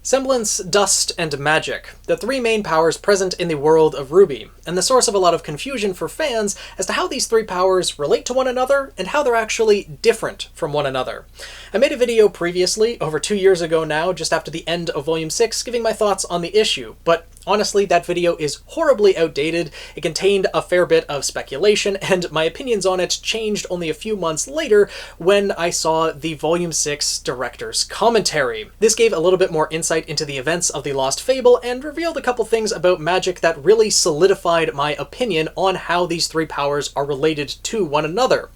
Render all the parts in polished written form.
Semblance, Dust, and Magic, the three main powers present in the world of RWBY, and the source of a lot of confusion for fans as to how these three powers relate to one another and how they're actually different from one another. I made a video previously, over 2 years ago now, just after the end of Volume 6, giving my thoughts on the issue, but honestly, that video is horribly outdated. It contained a fair bit of speculation, and my opinions on it changed only a few months later when I saw the Volume 6 director's commentary. This gave a little bit more insight into the events of the Lost Fable and revealed a couple things about magic that really solidified my opinion on how these three powers are related to one another.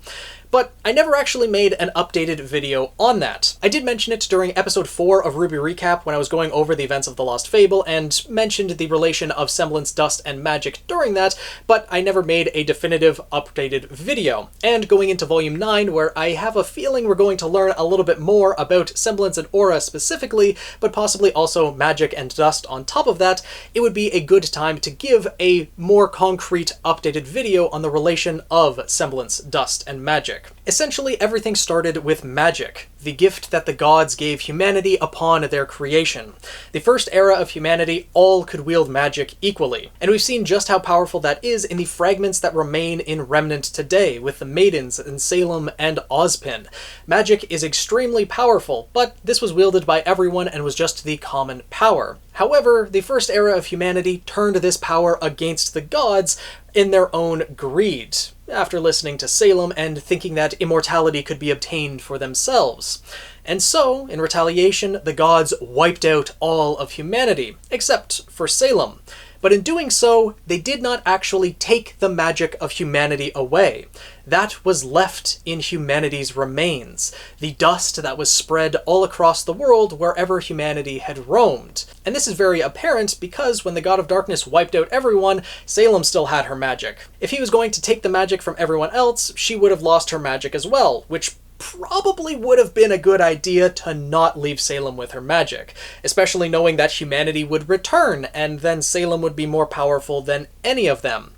But I never actually made an updated video on that. I did mention it during episode 4 of RWBY Recap when I was going over the events of the Lost Fable and mentioned the relation of Semblance, Dust, and Magic during that, but I never made a definitive updated video. And going into Volume 9, where I have a feeling we're going to learn a little bit more about Semblance and Aura specifically, but possibly also Magic and Dust on top of that, it would be a good time to give a more concrete updated video on the relation of Semblance, Dust, and Magic. Essentially, everything started with magic, the gift that the gods gave humanity upon their creation. The first era of humanity, all could wield magic equally, and we've seen just how powerful that is in the fragments that remain in Remnant today, with the Maidens in Salem and Ozpin. Magic is extremely powerful, but this was wielded by everyone and was just the common power. However, the first era of humanity turned this power against the gods in their own greed, after listening to Salem and thinking that immortality could be obtained for themselves. And so, in retaliation, the gods wiped out all of humanity, except for Salem. But in doing so, they did not actually take the magic of humanity away. That was left in humanity's remains, the dust that was spread all across the world wherever humanity had roamed. And this is very apparent because when the God of Darkness wiped out everyone, Salem still had her magic. If he was going to take the magic from everyone else, she would have lost her magic as well, which probably would have been a good idea to not leave Salem with her magic, especially knowing that humanity would return and then Salem would be more powerful than any of them.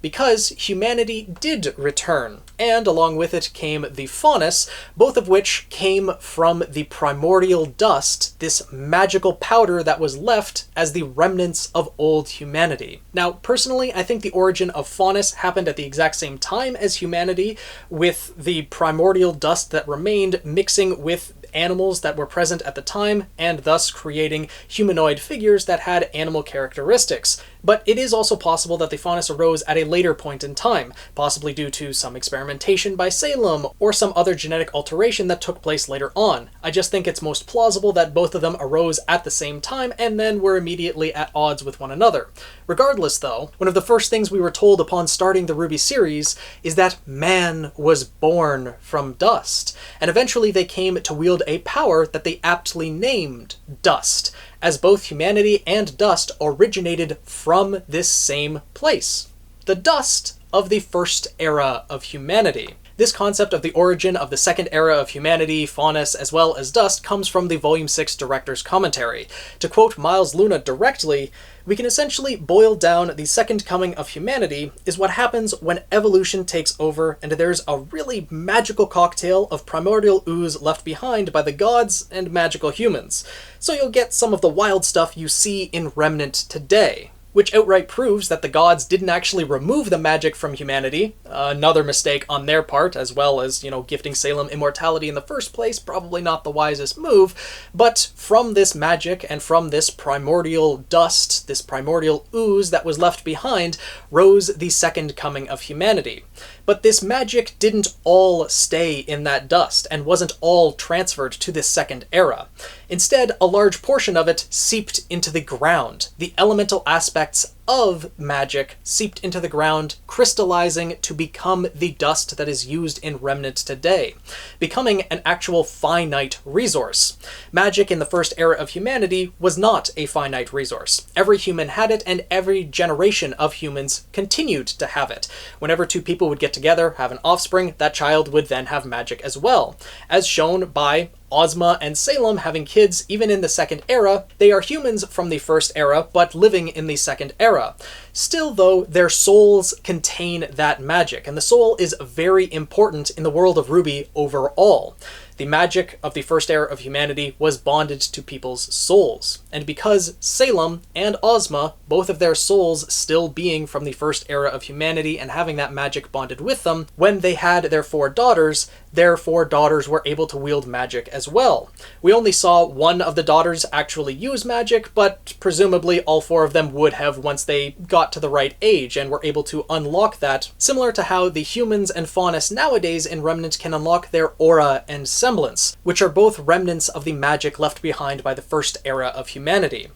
Because humanity did return, and along with it came the Faunus, both of which came from the primordial dust, this magical powder that was left as the remnants of old humanity. Now, personally, I think the origin of Faunus happened at the exact same time as humanity, with the primordial dust that remained mixing with animals that were present at the time, and thus creating humanoid figures that had animal characteristics. But it is also possible that the Faunus arose at a later point in time, possibly due to some experimentation by Salem, or some other genetic alteration that took place later on. I just think it's most plausible that both of them arose at the same time, and then were immediately at odds with one another. Regardless though, one of the first things we were told upon starting the RWBY series is that man was born from dust, and eventually they came to wield a power that they aptly named Dust, as both humanity and dust originated from this same place, the dust of the first era of humanity. This concept of the origin of the second era of humanity, Faunus, as well as dust, comes from the Volume 6 director's commentary. To quote Miles Luna directly, we can essentially boil down the second coming of humanity is what happens when evolution takes over and there's a really magical cocktail of primordial ooze left behind by the gods and magical humans. So you'll get some of the wild stuff you see in Remnant today, which outright proves that the gods didn't actually remove the magic from humanity, another mistake on their part, as well as, gifting Salem immortality in the first place, probably not the wisest move, but from this magic and from this primordial dust, this primordial ooze that was left behind, rose the second coming of humanity. But this magic didn't all stay in that dust, and wasn't all transferred to this second era. Instead, a large portion of it seeped into the ground. The elemental aspects of magic seeped into the ground, crystallizing to become the dust that is used in Remnant today, becoming an actual finite resource. Magic in the first era of humanity was not a finite resource. Every human had it, and every generation of humans continued to have it. Whenever two people would get together, have an offspring, that child would then have magic as well, as shown by Ozma and Salem having kids even in the second era. They are humans from the first era, but living in the second era. Still, though, their souls contain that magic, and the soul is very important in the world of RWBY overall. The magic of the first era of humanity was bonded to people's souls. And because Salem and Ozma, both of their souls still being from the first era of humanity and having that magic bonded with them, when they had their 4 daughters, their 4 daughters were able to wield magic as well. We only saw one of the daughters actually use magic, but presumably all 4 of them would have once they got to the right age and were able to unlock that, similar to how the humans and Faunus nowadays in Remnant can unlock their aura and semblance, which are both remnants of the magic left behind by the first era of humanity.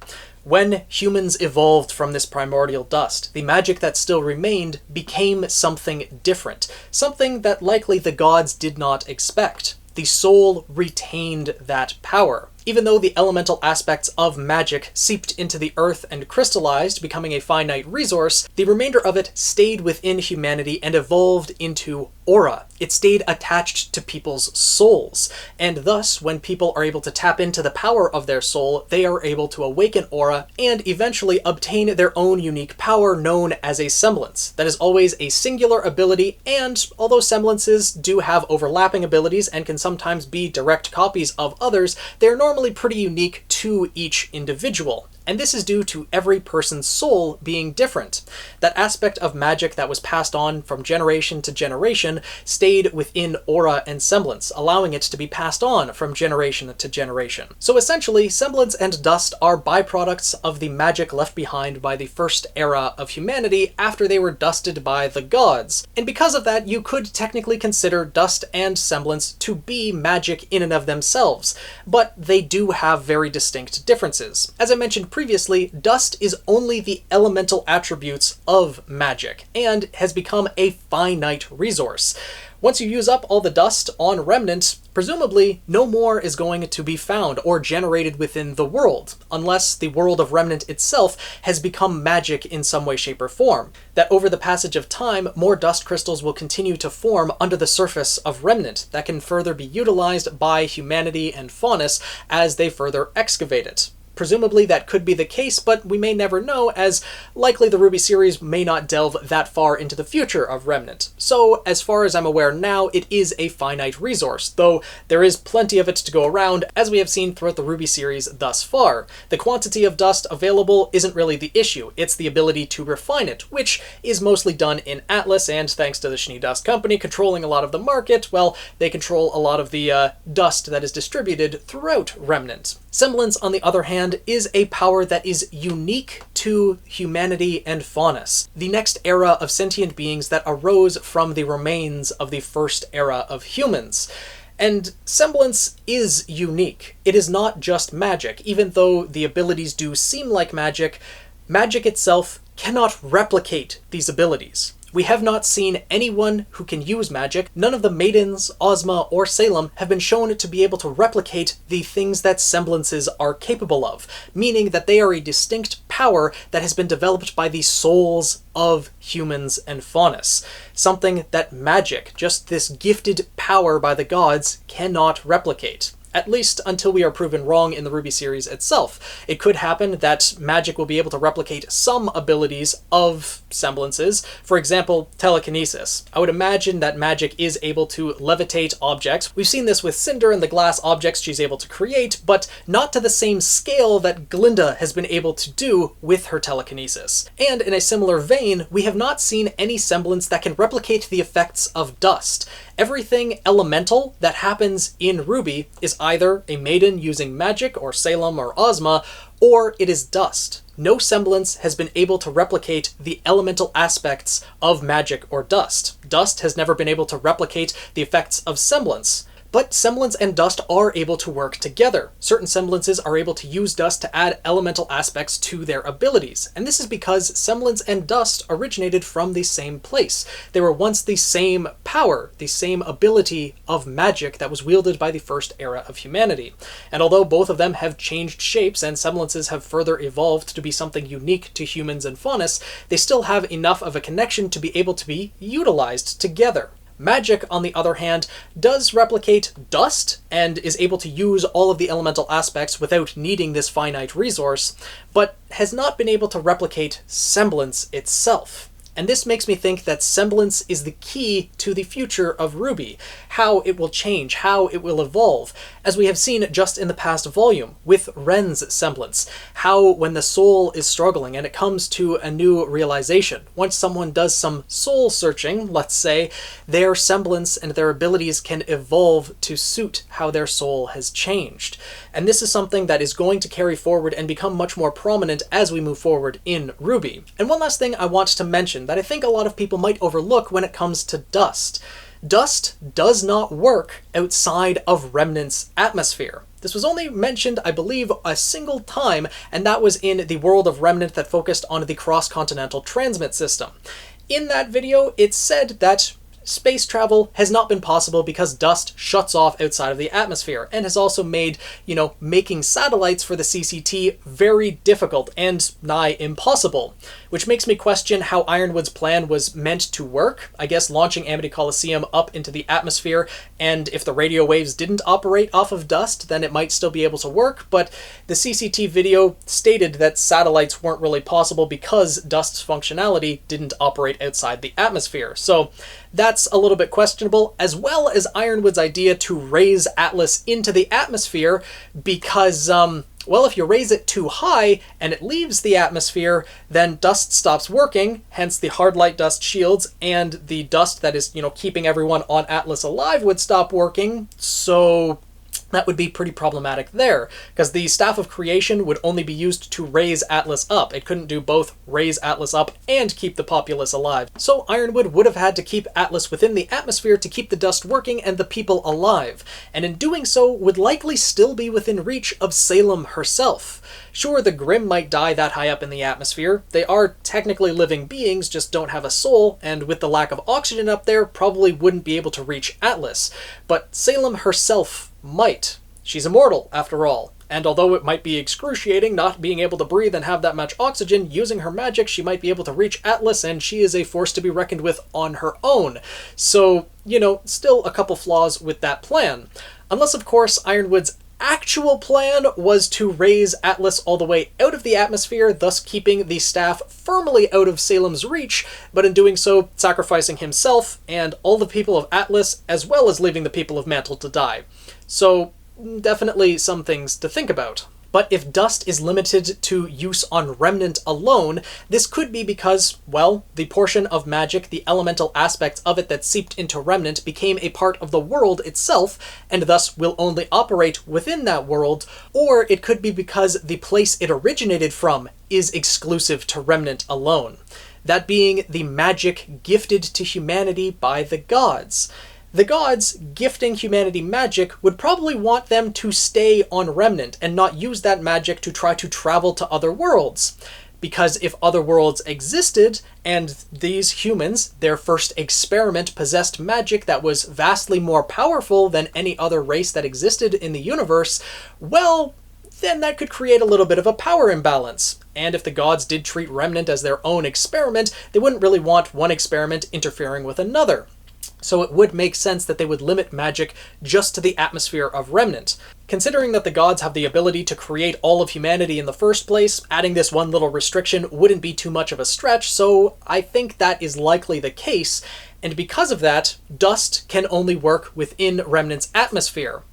When humans evolved from this primordial dust, the magic that still remained became something different, something that likely the gods did not expect. The soul retained that power. Even though the elemental aspects of magic seeped into the earth and crystallized, becoming a finite resource, the remainder of it stayed within humanity and evolved into aura. It stayed attached to people's souls, and thus, when people are able to tap into the power of their soul, they are able to awaken aura and eventually obtain their own unique power known as a semblance. That is always a singular ability, and although semblances do have overlapping abilities and can sometimes be direct copies of others, they are normally pretty unique to each individual. And this is due to every person's soul being different. That aspect of magic that was passed on from generation to generation stayed within aura and semblance, allowing it to be passed on from generation to generation. So essentially, semblance and dust are byproducts of the magic left behind by the first era of humanity after they were dusted by the gods. And because of that, you could technically consider dust and semblance to be magic in and of themselves, but they do have very distinct differences. As I mentioned previously, dust is only the elemental attributes of magic, and has become a finite resource. Once you use up all the dust on Remnant, presumably no more is going to be found or generated within the world, unless the world of Remnant itself has become magic in some way, shape, or form. That over the passage of time, more dust crystals will continue to form under the surface of Remnant that can further be utilized by humanity and Faunus as they further excavate it. Presumably that could be the case, but we may never know, as likely the RWBY series may not delve that far into the future of Remnant. So, as far as I'm aware now, it is a finite resource, though there is plenty of it to go around, as we have seen throughout the RWBY series thus far. The quantity of dust available isn't really the issue, it's the ability to refine it, which is mostly done in Atlas, and thanks to the Schnee Dust Company controlling a lot of the market, well, they control a lot of the dust that is distributed throughout Remnant. Semblance, on the other hand, is a power that is unique to humanity and Faunus, the next era of sentient beings that arose from the remains of the first era of humans. And semblance is unique. It is not just magic. Even though the abilities do seem like magic, magic itself cannot replicate these abilities. We have not seen anyone who can use magic. None of the maidens, Ozma or Salem, have been shown to be able to replicate the things that semblances are capable of, meaning that they are a distinct power that has been developed by the souls of humans and Faunus. Something that magic, just this gifted power by the gods, cannot replicate. At least until we are proven wrong in the RWBY series itself. It could happen that magic will be able to replicate some abilities of semblances. For example, telekinesis. I would imagine that magic is able to levitate objects. We've seen this with Cinder and the glass objects she's able to create, but not to the same scale that Glinda has been able to do with her telekinesis. And in a similar vein, we have not seen any semblance that can replicate the effects of dust. Everything elemental that happens in RWBY is either a maiden using magic, or Salem or Ozma, or it is dust. No semblance has been able to replicate the elemental aspects of magic or dust. Dust has never been able to replicate the effects of semblance. But semblance and dust are able to work together. Certain semblances are able to use dust to add elemental aspects to their abilities, and this is because semblance and dust originated from the same place. They were once the same power, the same ability of magic that was wielded by the first era of humanity. And although both of them have changed shapes and semblances have further evolved to be something unique to humans and Faunus, they still have enough of a connection to be able to be utilized together. Magic, on the other hand, does replicate dust and is able to use all of the elemental aspects without needing this finite resource, but has not been able to replicate semblance itself. And this makes me think that Semblance is the key to the future of RWBY, how it will change, how it will evolve, as we have seen just in the past volume with Ren's Semblance, how when the soul is struggling and it comes to a new realization, once someone does some soul searching, let's say, their semblance and their abilities can evolve to suit how their soul has changed. And this is something that is going to carry forward and become much more prominent as we move forward in RWBY. And one last thing I want to mention that I think a lot of people might overlook when it comes to dust. Dust does not work outside of Remnant's atmosphere. This was only mentioned, I believe, a single time, and that was in the world of Remnant that focused on the cross-continental transmit system. In that video, it said that space travel has not been possible because dust shuts off outside of the atmosphere, and has also made, making satellites for the CCT very difficult and nigh impossible. Which makes me question how Ironwood's plan was meant to work. I guess launching Amity Coliseum up into the atmosphere, and if the radio waves didn't operate off of dust, then it might still be able to work, but the CCT video stated that satellites weren't really possible because dust's functionality didn't operate outside the atmosphere. So that's a little bit questionable, as well as Ironwood's idea to raise Atlas into the atmosphere because, well, if you raise it too high and it leaves the atmosphere, then dust stops working, hence the hard light dust shields, and the dust that is, keeping everyone on Atlas alive would stop working, so that would be pretty problematic there, because the Staff of Creation would only be used to raise Atlas up. It couldn't do both raise Atlas up and keep the populace alive. So Ironwood would have had to keep Atlas within the atmosphere to keep the dust working and the people alive, and in doing so would likely still be within reach of Salem herself. Sure, the Grimm might die that high up in the atmosphere. They are technically living beings, just don't have a soul, and with the lack of oxygen up there, probably wouldn't be able to reach Atlas. But Salem herself might. She's immortal, after all. And although it might be excruciating not being able to breathe and have that much oxygen, using her magic she might be able to reach Atlas, and she is a force to be reckoned with on her own. So, still a couple flaws with that plan. Unless, of course, Ironwood's actual plan was to raise Atlas all the way out of the atmosphere, thus keeping the staff firmly out of Salem's reach, but in doing so, sacrificing himself and all the people of Atlas, as well as leaving the people of Mantle to die. So, definitely some things to think about. But if dust is limited to use on Remnant alone, this could be because, well, the portion of magic, the elemental aspects of it that seeped into Remnant became a part of the world itself, and thus will only operate within that world, or it could be because the place it originated from is exclusive to Remnant alone. That being the magic gifted to humanity by the gods. The gods gifting humanity magic would probably want them to stay on Remnant and not use that magic to try to travel to other worlds. Because if other worlds existed, and these humans, their first experiment, possessed magic that was vastly more powerful than any other race that existed in the universe, well, then that could create a little bit of a power imbalance. And if the gods did treat Remnant as their own experiment, they wouldn't really want one experiment interfering with another. So it would make sense that they would limit magic just to the atmosphere of Remnant. Considering that the gods have the ability to create all of humanity in the first place, adding this one little restriction wouldn't be too much of a stretch, so I think that is likely the case, and because of that, dust can only work within Remnant's atmosphere.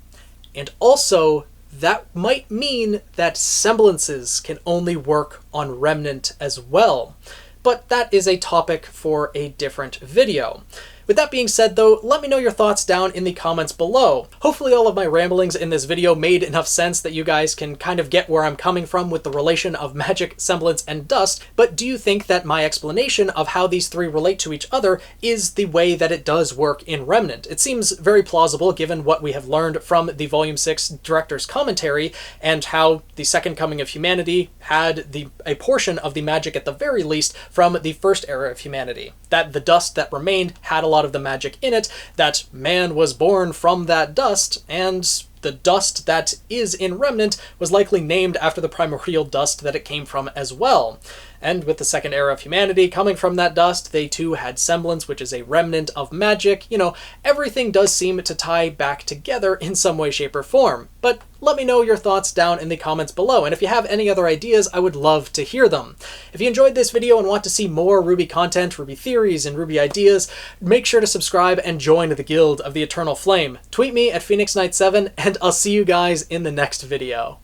And also, that might mean that semblances can only work on Remnant as well. But that is a topic for a different video. With that being said though, let me know your thoughts down in the comments below. Hopefully all of my ramblings in this video made enough sense that you guys can kind of get where I'm coming from with the relation of magic, semblance, and dust, but do you think that my explanation of how these three relate to each other is the way that it does work in Remnant? It seems very plausible given what we have learned from the Volume 6 director's commentary, and how the Second Coming of Humanity had a portion of the magic at the very least from the first era of humanity. That the dust that remained had a lot of the magic in it, that man was born from that dust, and the dust that is in Remnant was likely named after the primordial dust that it came from as well. And with the second era of humanity coming from that dust, they too had Semblance, which is a remnant of magic. You know, everything does seem to tie back together in some way, shape, or form. But let me know your thoughts down in the comments below, and if you have any other ideas, I would love to hear them. If you enjoyed this video and want to see more RWBY content, RWBY theories, and RWBY ideas, make sure to subscribe and join the Guild of the Eternal Flame. Tweet me at PhoenixKnight7, and I'll see you guys in the next video.